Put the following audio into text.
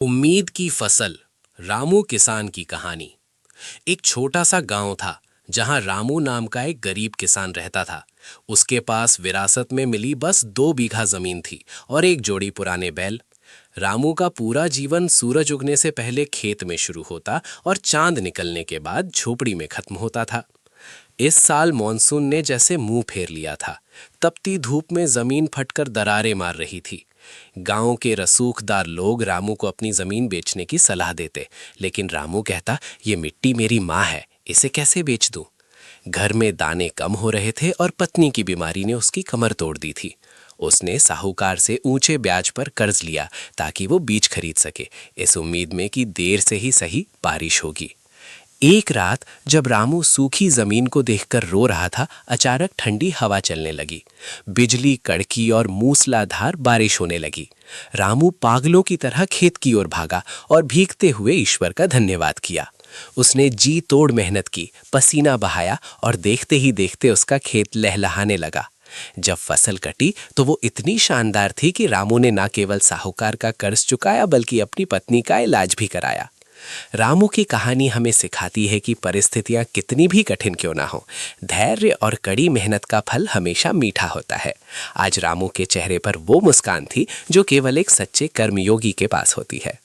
उम्मीद की फसल। रामू किसान की कहानी। एक छोटा सा गांव था जहां रामू नाम का एक गरीब किसान रहता था। उसके पास विरासत में मिली बस 2 बीघा जमीन थी और एक जोड़ी पुराने बैल। रामू का पूरा जीवन सूरज उगने से पहले खेत में शुरू होता और चांद निकलने के बाद झोपड़ी में खत्म होता था। इस साल मॉनसून ने जैसे मुंह फेर लिया था। तपती धूप में जमीन फटकर दरारें मार रही थी। गांव के रसूखदार लोग रामू को अपनी जमीन बेचने की सलाह देते, लेकिन रामू कहता, ये मिट्टी मेरी माँ है, इसे कैसे बेच दूं? घर में दाने कम हो रहे थे और पत्नी की बीमारी ने उसकी कमर तोड़ दी थी। उसने साहूकार से ऊंचे ब्याज पर कर्ज लिया ताकि वो बीज खरीद सके, इस उम्मीद में कि देर से ही सही बारिश होगी। एक रात जब रामू सूखी जमीन को देखकर रो रहा था, अचानक ठंडी हवा चलने लगी। बिजली कड़की और मूसलाधार बारिश होने लगी। रामू पागलों की तरह खेत की ओर भागा और भीगते हुए ईश्वर का धन्यवाद किया। उसने जी तोड़ मेहनत की, पसीना बहाया और देखते ही देखते उसका खेत लहलहाने लगा। जब फसल कटी तो वो इतनी शानदार थी कि रामू ने न केवल साहूकार का कर्ज चुकाया बल्कि अपनी पत्नी का इलाज भी कराया। रामू की कहानी हमें सिखाती है कि परिस्थितियां कितनी भी कठिन क्यों ना हो, धैर्य और कड़ी मेहनत का फल हमेशा मीठा होता है। आज रामू के चेहरे पर वो मुस्कान थी जो केवल एक सच्चे कर्मयोगी के पास होती है।